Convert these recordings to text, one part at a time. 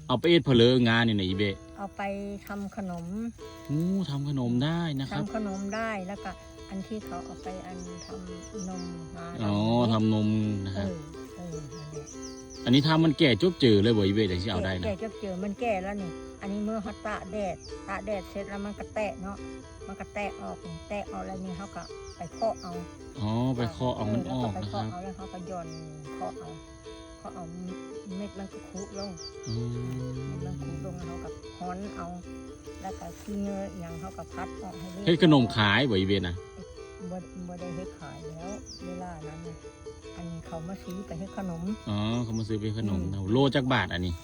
เอาไปเอ็ดเพลิงงานนี่นะอีเบะเอาไปทำขนมทำขนมได้นะครับทำขนมได้แล้วก็อันที่เขาเอาไปทำนมมาทำนมนะครับนั่นแหละอันนี้ทำมันแก่จุ๊บจืดเลยบ่อีเบะถึงจะเอาได้นะแก่จุ๊บจืดมันแก่แล้วนี่อันนี้เมื่อเขาตากแดดเสร็จแล้วมันก็แตะเนาะมันก็แตะออกแล้วนี่เขาก็ไปเคาะเอาไปเคาะเอามันออกนะครับเอาแล้วเขาก็ย่อนเคาะเอาเม็ดมันก็คุลงมันคุลงเขาก็ฮ้อนเอาแล้วก็ขี้เงยอย่างเขาก็พัดออกให้ขนมขายบ่อีเบะนะบ่ได้ให้ขายแล้วเวลานั้นอันนี้เขามาซื้อไปให้ขนมเขามาซื้อไปขนมโลจักบาทอันนี้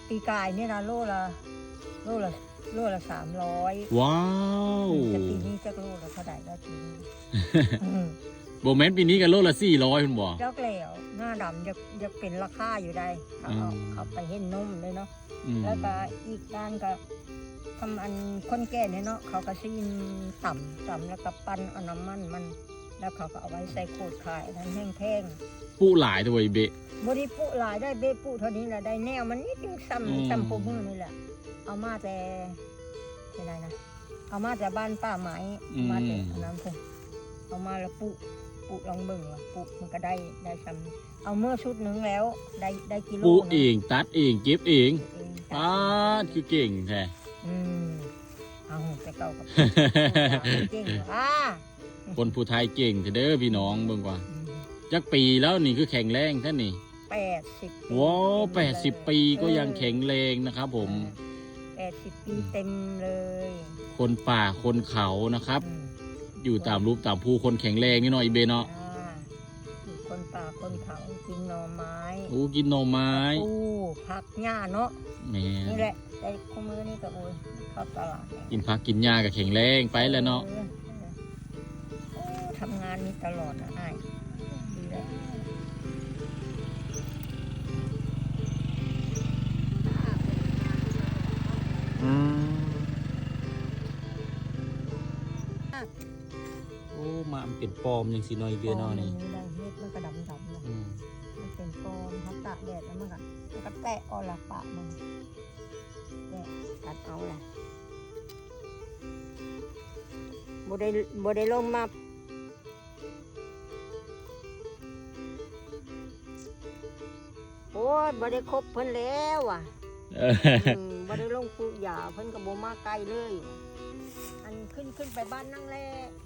ปีกายนี่นะโลละ300ว้าวแต่ปีนี้จะโลละเท่าไหร่แล้วปีนี้โบแมนปีนี้กันโลละ400คุณบอกเจ้าแล้วหน้าดำจะเป็นราคาอยู่ได้เขาไปเห็นนมเลยเนาะแล้วก็อีกด้านก็ทำอันคนแก่เนี่ยเนาะเขาก็ซีนต่ำแล้วก็ปั้นเอาน้ำมันแล้วเขาก็เอาไว้ใส่โคตรขายนั้นแห้งปูหลายตัวเบะบริปูหลายได้เบะปูเท่านี้แหละได้แนวมันนิดนึงซ้ำปูมือนี่แหละเอามาแต่อะไรนะเอามาแต่บ้านป้าไม้มาแต่น้ำพุ่งเอามาแล้วปูลองเบิ่งว่าปูมันก็ได้ซ้ำเอาเมื่อชุดหนึ่งแล้วได้กิโลปูเองตัดเองเก็บเองคือเก่งแท้เอาแต่เก่ากับเก่งคนผู้ไทยเก่งเด้อพี่น้องเบิ่งว่าจักปีแล้วนี่คือแข็งแรงท่านนี่80ว้าว80 ปีก็ยังแข็งแรงนะครับผม80 ปีเต็มเลยคนป่าคนเขานะครับอยู่ตามรูปตามภูคนแข็งแรงนี่หน่อยเบเนาะอยู่คนป่าคนเขากินหน่อไม้กินหน่อไม้ผักหญ้าเนาะนี่แหละแต่ข้อมือนี่ก็เข้าตลาดกินผักกินหญ้าก็แข็งแรงไปแล้วเนาะทำงานนี้ตลอดนะไอ้ดีแล้วมามันเป็นปอมยังสิน้อยเบียนอนี่ได้เฮ็ดมันก็ดำเลยมันเป็นปอมเขาตากแดดแล้วมันก็แตะออกละปะมันตัดเอาแหละบ่ได้ลงมาโอ้ยบ่ได้ครบเพิ่นแล้วอ่ะบ่ได้ลงปลูกหญ้าเพิ่นก็บ่มาไกลเลยอันขึ้นไปบ้านนั่งแล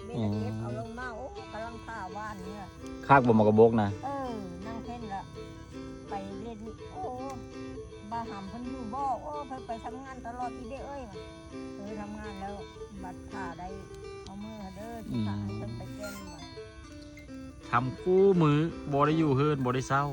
เบนเก็บเอาลงมาโอ้กำลังข้าว่านเนี่ยคากบ่มากระบกนะนั่งเพ่นละไปเล่นโอ้บ้าหำเพิ่นอยู่บ่โอ้เพิ่นไปทำงานตลอดอีเด้ทำงานแล้วบัดขาได้เอามือเด้อที่ขาเพิ่นไปแก้มทำคู่มือบ่ได้อยู่เฮิรนบ่ได้เศร้า